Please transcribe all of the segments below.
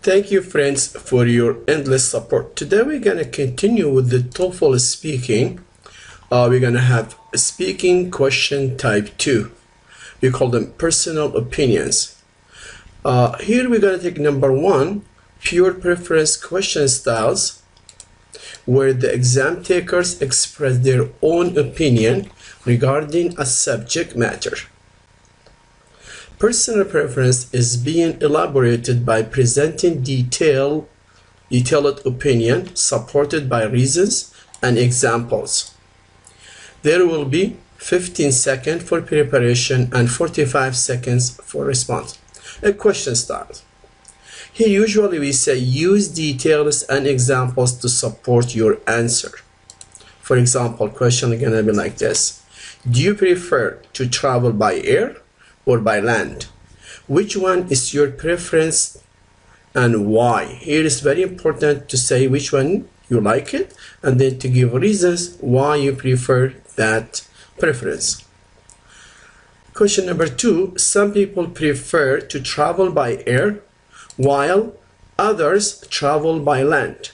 Thank you, friends, for your endless support. Today we're going to continue with the TOEFL speaking. We're going to have speaking question type 2. We call them personal opinions. Here we're going to take number 1, pure preference question styles, where the exam takers express their own opinion regarding a subject matter. Personal preference is being elaborated by presenting detailed opinion supported by reasons and examples. There will be 15 seconds for preparation and 45 seconds for response. A question style. Here usually we say use details and examples to support your answer. For example, question is gonna be like this. Do you prefer to travel by air or by land? Which one is your preference and why? Here is very important to say which one you like it and then to give reasons why you prefer that preference. Question number 2, some people prefer to travel by air while others travel by land.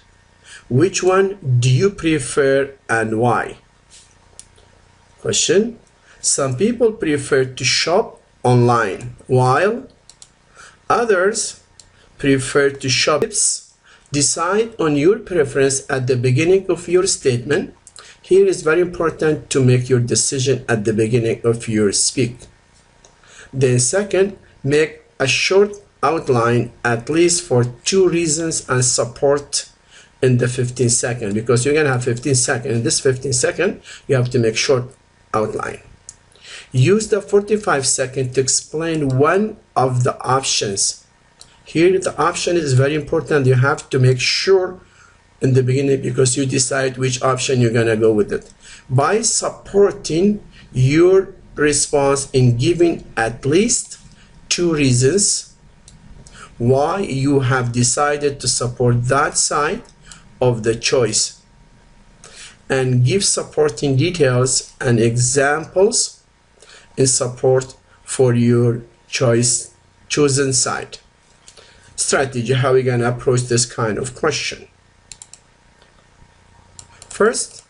Which one do you prefer and why? Question, some people prefer to shop online while others prefer to shop. Decide on your preference at the beginning of your statement. Here is very important to make your decision at the beginning of your speak. Then second, make a short outline at least for 2 reasons and support in the 15 seconds, because you're gonna have 15 seconds. In this 15 seconds, you have to make short outline. Use the 45 seconds to explain one of the options. Here the option is very important. You have to make sure in the beginning because you decide which option you're gonna go with it. By supporting your response in giving at least 2 reasons why you have decided to support that side of the choice, and give supporting details and examples in support for your chosen side. Strategy, how are we going to approach this kind of question? First,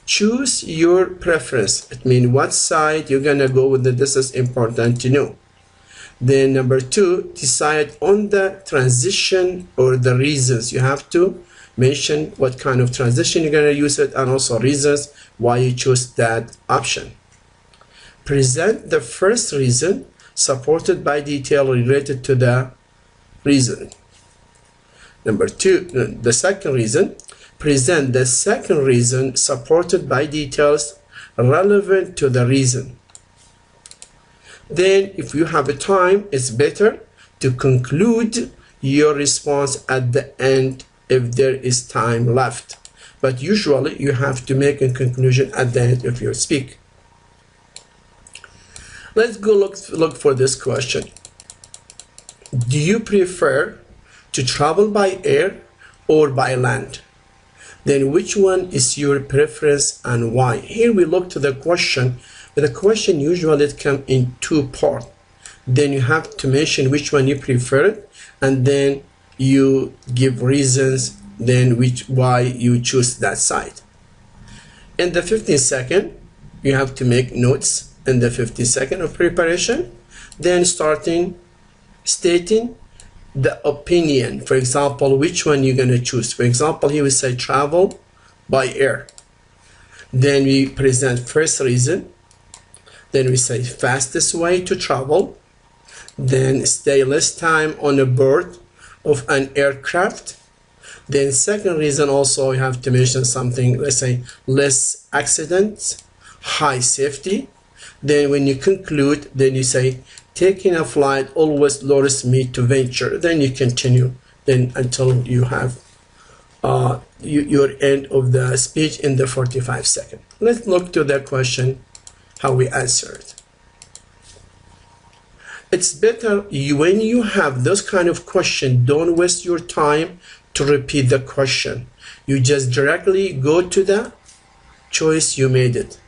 choose your preference. It means what side you're going to go with. This is important to know. Then number 2, decide on the transition or the reasons. You have to mention what kind of transition you're going to use it and also reasons why you choose that option. Present the first reason supported by detail related to the reason. Number 2, the second reason. Present the second reason supported by details relevant to the reason. Then if you have a time, it's better to conclude your response at the end if there is time left. But usually you have to make a conclusion at the end of your speak. Let's go look for this question. Do you prefer to travel by air or by land? Then which one is your preference and why? Here we look to the question. The question usually comes in 2 parts. Then you have to mention which one you prefer and then you give reasons then why you choose that side. In the 15 seconds, you have to make notes in the 15 seconds of preparation, then stating the opinion. For example, which one you're going to choose. For example, he will say travel by air. Then we present first reason. Then we say fastest way to travel. Then stay less time on a board of an aircraft. Then second reason also you have to mention something, let's say less accidents, high safety. Then when you conclude, then you say taking a flight always lures me to venture. Then you continue then until you have your end of the speech in the 45 seconds. Let's look to the question how we answer it. It's better when you have this kind of question, don't waste your time to repeat the question. You just directly go to the choice you made it.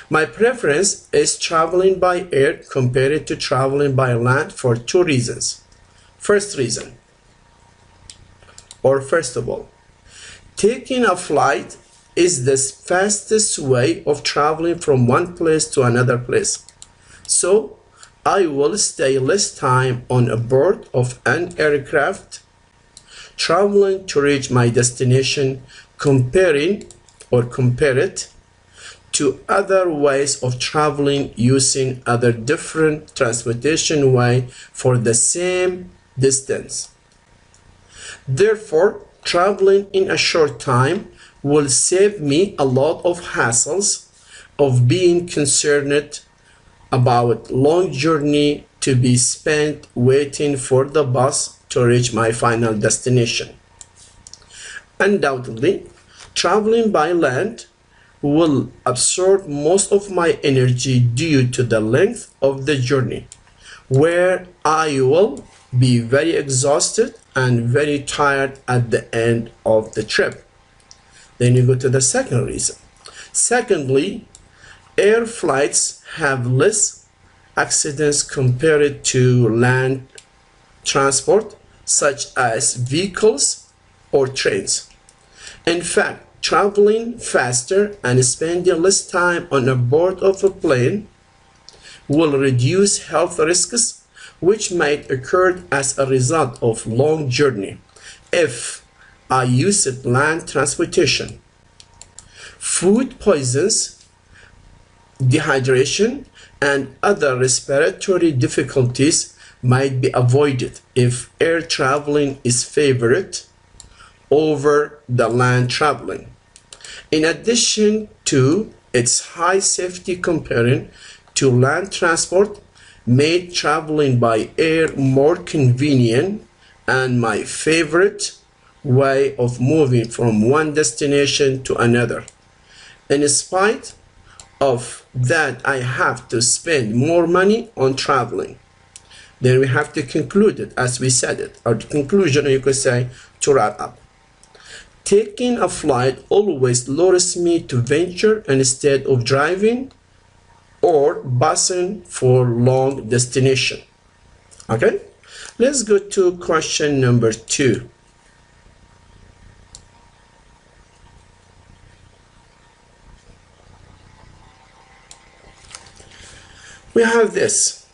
My preference is traveling by air compared to traveling by land for 2 reasons. First reason, Or first of all, taking a flight is the fastest way of traveling from one place to another place. So I will stay less time on a board of an aircraft traveling to reach my destination, compare it to other ways of traveling using other different transportation way for the same distance. Therefore, traveling in a short time will save me a lot of hassles of being concerned about long journey to be spent waiting for the bus to reach my final destination. Undoubtedly, traveling by land will absorb most of my energy due to the length of the journey, where I will be very exhausted and very tired at the end of the trip. Then you go to the second reason. Secondly, air flights have less accidents compared to land transport, such as vehicles or trains. In fact, traveling faster and spending less time on a board of a plane will reduce health risks which might occur as a result of long journey if I used land transportation. Food poisons, dehydration, and other respiratory difficulties might be avoided if air traveling is favored over the land traveling. In addition to its high safety comparing to land transport, made traveling by air more convenient and my favorite way of moving from one destination to another. In spite of that, I have to spend more money on traveling. Then we have to conclude it as we said it, or the conclusion, or you could say, to wrap up. Taking a flight always lures me to venture instead of driving or busing for long destination. Okay, let's go to question number 2. We have this.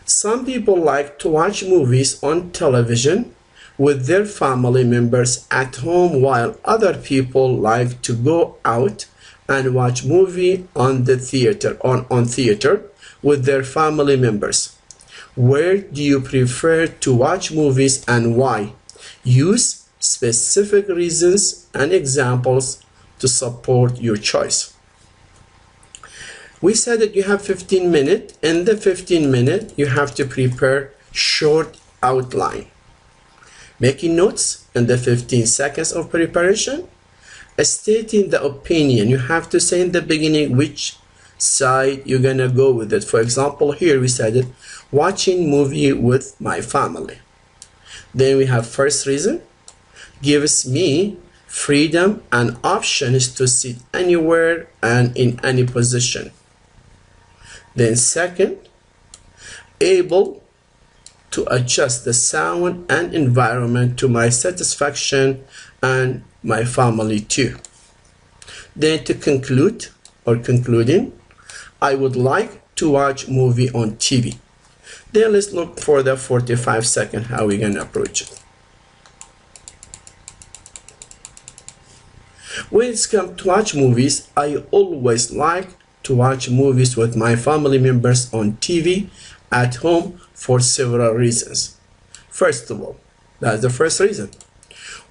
Some people like to watch movies on television with their family members at home, while other people like to go out and watch movie on the theater on theater with their family members. Where do you prefer to watch movies and why? Use specific reasons and examples to support your choice. We said that you have 15 minutes. In the 15 minutes, you have to prepare short outline. Making notes in the 15 seconds of preparation. Stating the opinion. You have to say in the beginning which side you're gonna go with it. For example, here we said it, watching movie with my family. Then we have first reason. Gives me freedom and options to sit anywhere and in any position. Then second, able to adjust the sound and environment to my satisfaction and my family too. Then to conclude or concluding, I would like to watch movie on TV. Then let's look for the 45 seconds how we're gonna approach it. When it's come to watch movies, I always like to watch movies with my family members on TV at home for several reasons. First of all, that's the first reason.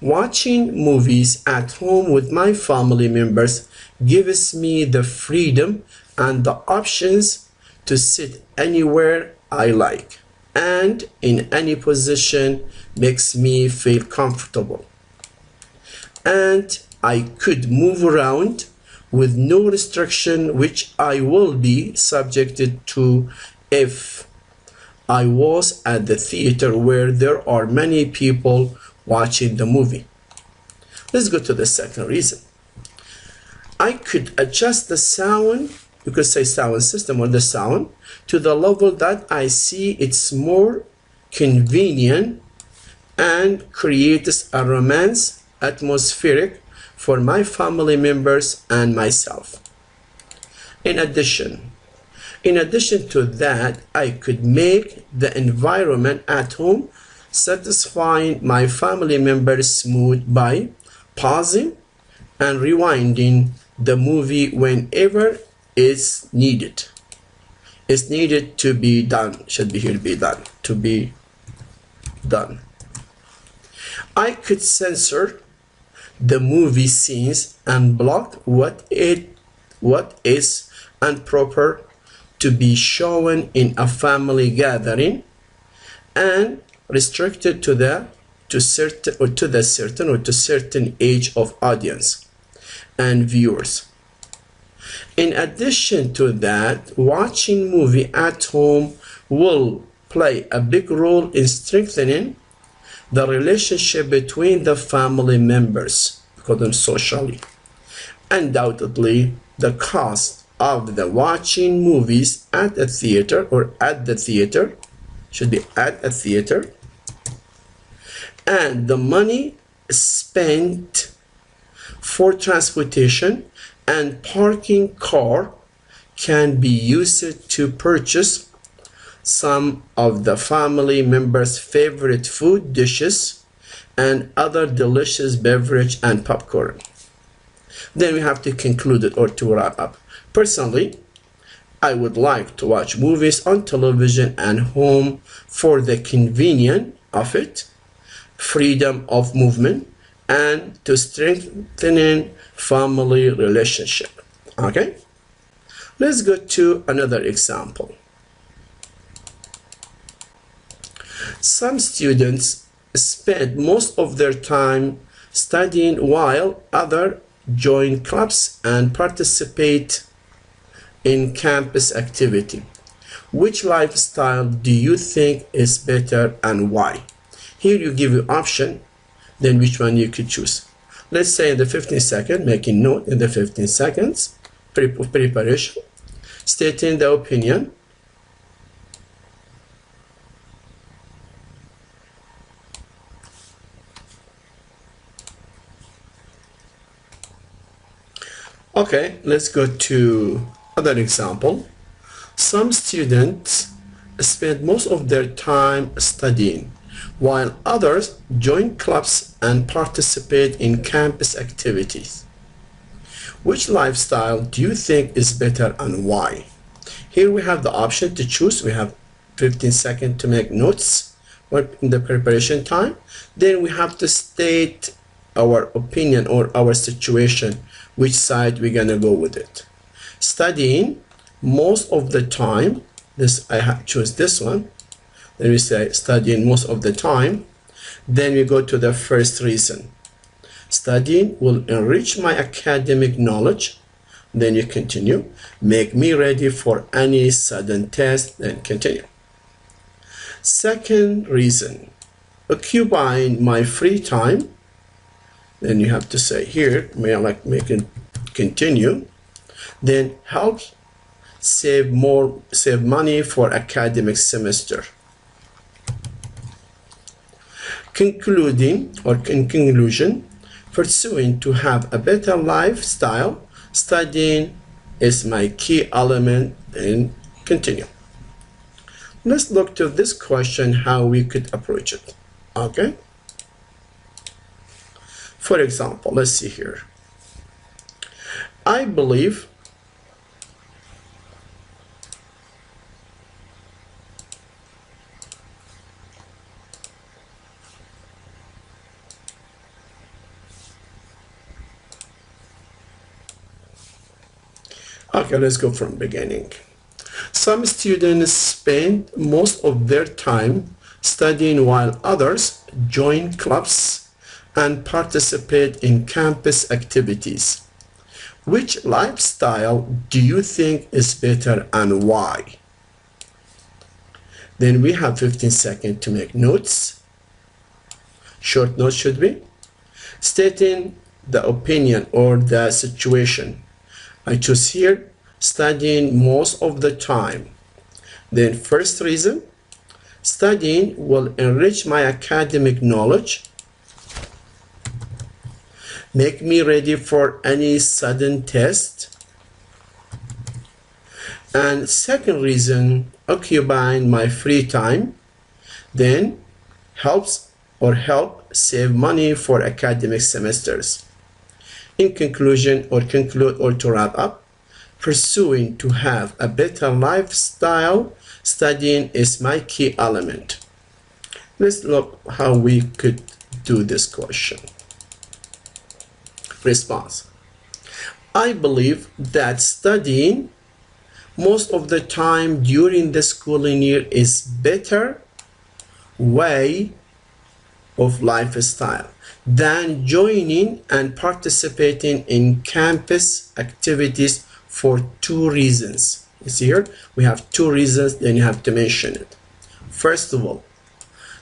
Watching movies at home with my family members gives me the freedom and the options to sit anywhere I like and in any position makes me feel comfortable. And I could move around with no restriction, which I will be subjected to if I was at the theater where there are many people watching the movie. Let's go to the second reason. I could adjust the sound, you could say sound system or the sound, to the level that I see it's more convenient and creates a romance atmospheric for my family members and myself. In addition to that, I could make the environment at home satisfying my family members' mood by pausing and rewinding the movie whenever it's needed. It's needed to be done, should be here be done, to be done. I could censor the movie scenes and block what is improper to be shown in a family gathering and restricted to certain age of audience and viewers. In addition to that, watching movie at home will play a big role in strengthening the relationship between the family members, because them socially. Undoubtedly, the cost of the watching movies at a theater or at the theater should be at a theater, and the money spent for transportation and parking car can be used to purchase some of the family members' favorite food dishes and other delicious beverage and popcorn. Then we have to conclude it or to wrap up. Personally, I would like to watch movies on television and home for the convenience of it, freedom of movement, and to strengthening family relationship. Okay, let's go to another example. Some students spend most of their time studying while others join clubs and participate in campus activity. Which lifestyle do you think is better and why? Here you give you option, then which one you could choose. Let's say in the 15 seconds, making note in the 15 seconds, preparation, stating the opinion. Okay, let's go to other example. Some students spend most of their time studying, while others join clubs and participate in campus activities. Which lifestyle do you think is better and why? Here we have the option to choose. We have 15 seconds to make notes in the preparation time. Then we have to state our opinion or our situation, which side we're gonna go with it. Studying most of the time, choose this one. Then we say studying most of the time. Then we go to the first reason. Studying will enrich my academic knowledge. Then you continue. Make me ready for any sudden test. Then continue. Second reason. Occupying my free time. Then you have to say here, make it continue. Then help save money for academic semester. Concluding or in conclusion, pursuing to have a better lifestyle, studying is my key element. And continue. Let's look to this question, how we could approach it. Okay. For example, let's see here. I believe okay, let's go from beginning. Some students spend most of their time studying while others join clubs and participate in campus activities. Which lifestyle do you think is better and why? Then we have 15 seconds to make notes. Short notes should be. Stating the opinion or the situation. I choose here studying most of the time. Then first reason, Studying will enrich my academic knowledge, make me ready for any sudden test. And second reason, occupying my free time, then help save money for academic semesters. In conclusion, or conclude or to wrap up, pursuing to have a better lifestyle, studying is my key element. Let's look how we could do this question. Response. I believe that studying most of the time during the schooling year is better way of lifestyle than joining and participating in campus activities for two reasons. You see here, we have two reasons, then you have to mention it. First of all,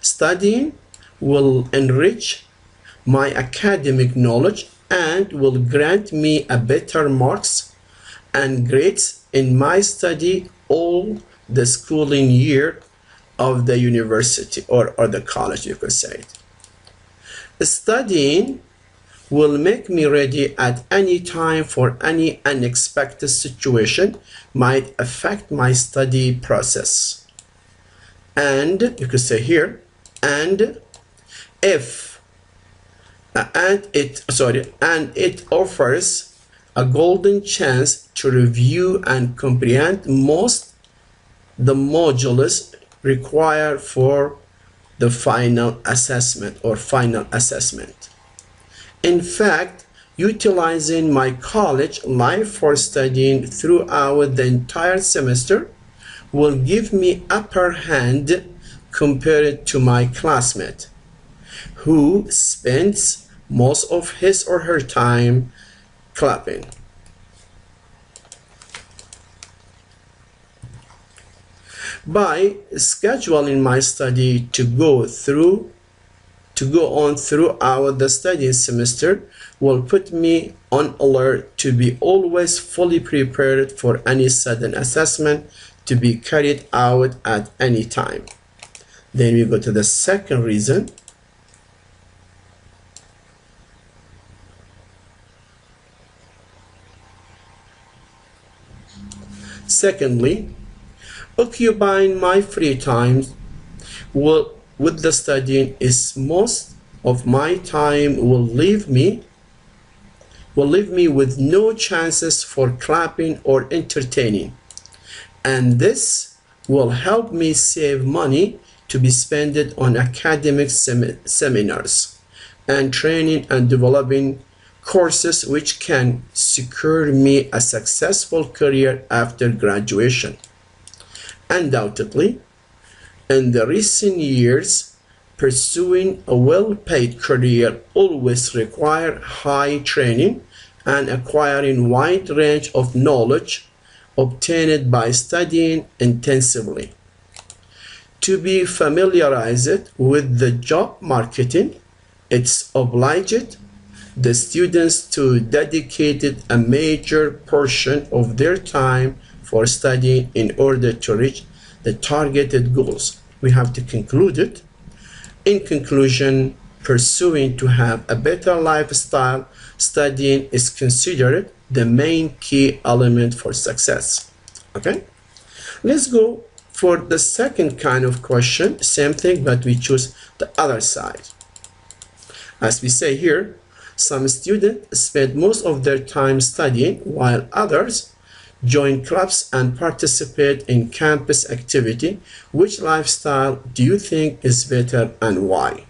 studying will enrich my academic knowledge and will grant me a better marks and grades in my study all the schooling year of the university or the college, you could say it. Studying will make me ready at any time for any unexpected situation might affect my study process. And you could say here, and it offers a golden chance to review and comprehend most the modules required for the final assessment or final assessment. In fact, utilizing my college life for studying throughout the entire semester will give me upper hand compared to my classmate who spends most of his or her time clapping. By scheduling my study to go on throughout the studying semester will put me on alert to be always fully prepared for any sudden assessment to be carried out at any time. Then we go to the second reason. Secondly, occupying my free time with the studying is most of my time will leave me with no chances for clapping or entertaining, and this will help me save money to be spent on academic seminars and training and developing courses which can secure me a successful career after graduation. Undoubtedly, in the recent years, pursuing a well-paid career always requires high training and acquiring wide range of knowledge obtained by studying intensively. To be familiarized with the job marketing, it's obliged the students to dedicate a major portion of their time for studying in order to reach the targeted goals. We have to conclude it. In conclusion, pursuing to have a better lifestyle, studying is considered the main key element for success. Okay? Let's go for the second kind of question. Same thing, but we choose the other side. As we say here, some students spend most of their time studying while others join clubs and participate in campus activity. Which lifestyle do you think is better and why?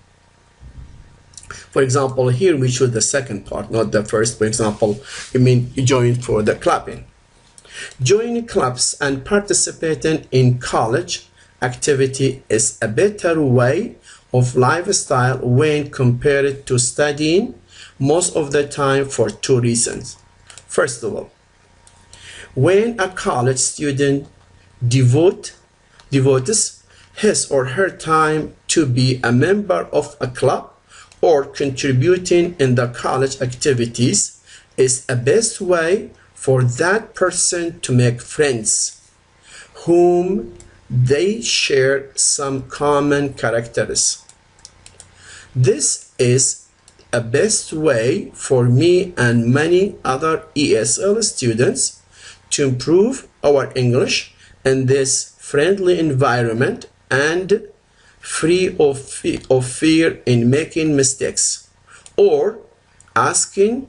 For example, here we choose the second part, not the first. For example, you join for the clubbing. Joining clubs and participating in college activity is a better way of lifestyle when compared to studying most of the time for two reasons. First of all, when a college student devotes his or her time to be a member of a club or contributing in the college activities, is a best way for that person to make friends whom they share some common characteristics. This is a best way for me and many other ESL students to improve our English in this friendly environment and free of fear in making mistakes or asking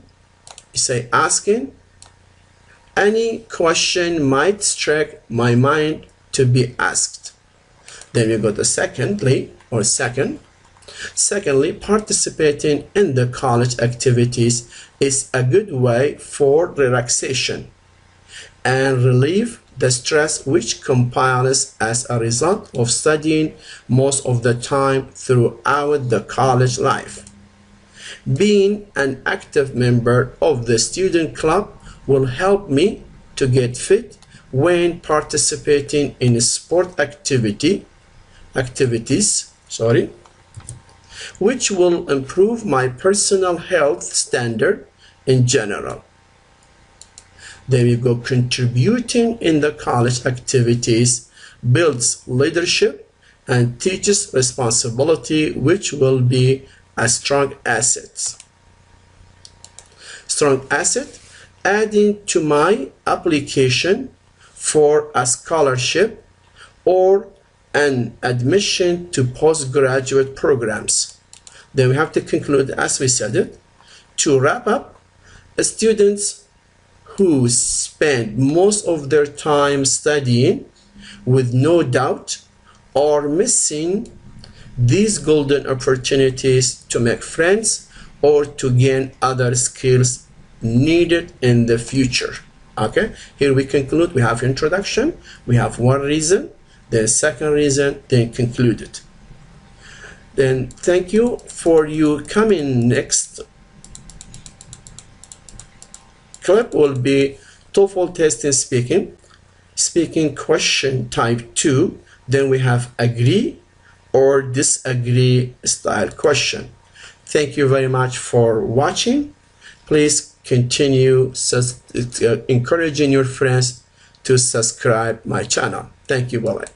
any question might strike my mind to be asked. Then we go to secondly, participating in the college activities is a good way for relaxation and relieve the stress which compiles as a result of studying most of the time throughout the college life. Being an active member of the student club will help me to get fit when participating in sport activities, which will improve my personal health standard in general. Then we go contributing in the college activities builds leadership and teaches responsibility, which will be a strong asset. Adding to my application for a scholarship or an admission to postgraduate programs. Then we have to conclude, as we said it, to wrap up, students who spend most of their time studying with no doubt are missing these golden opportunities to make friends or to gain other skills needed in the future. Okay, here we conclude. We have introduction, we have one reason, then second reason, then concluded. Then thank you for you coming. Next clip will be TOEFL test in speaking question type 2. Then we have agree or disagree style question. Thank you very much for watching. Please continue encouraging your friends to subscribe my channel. Thank you. Bye-bye.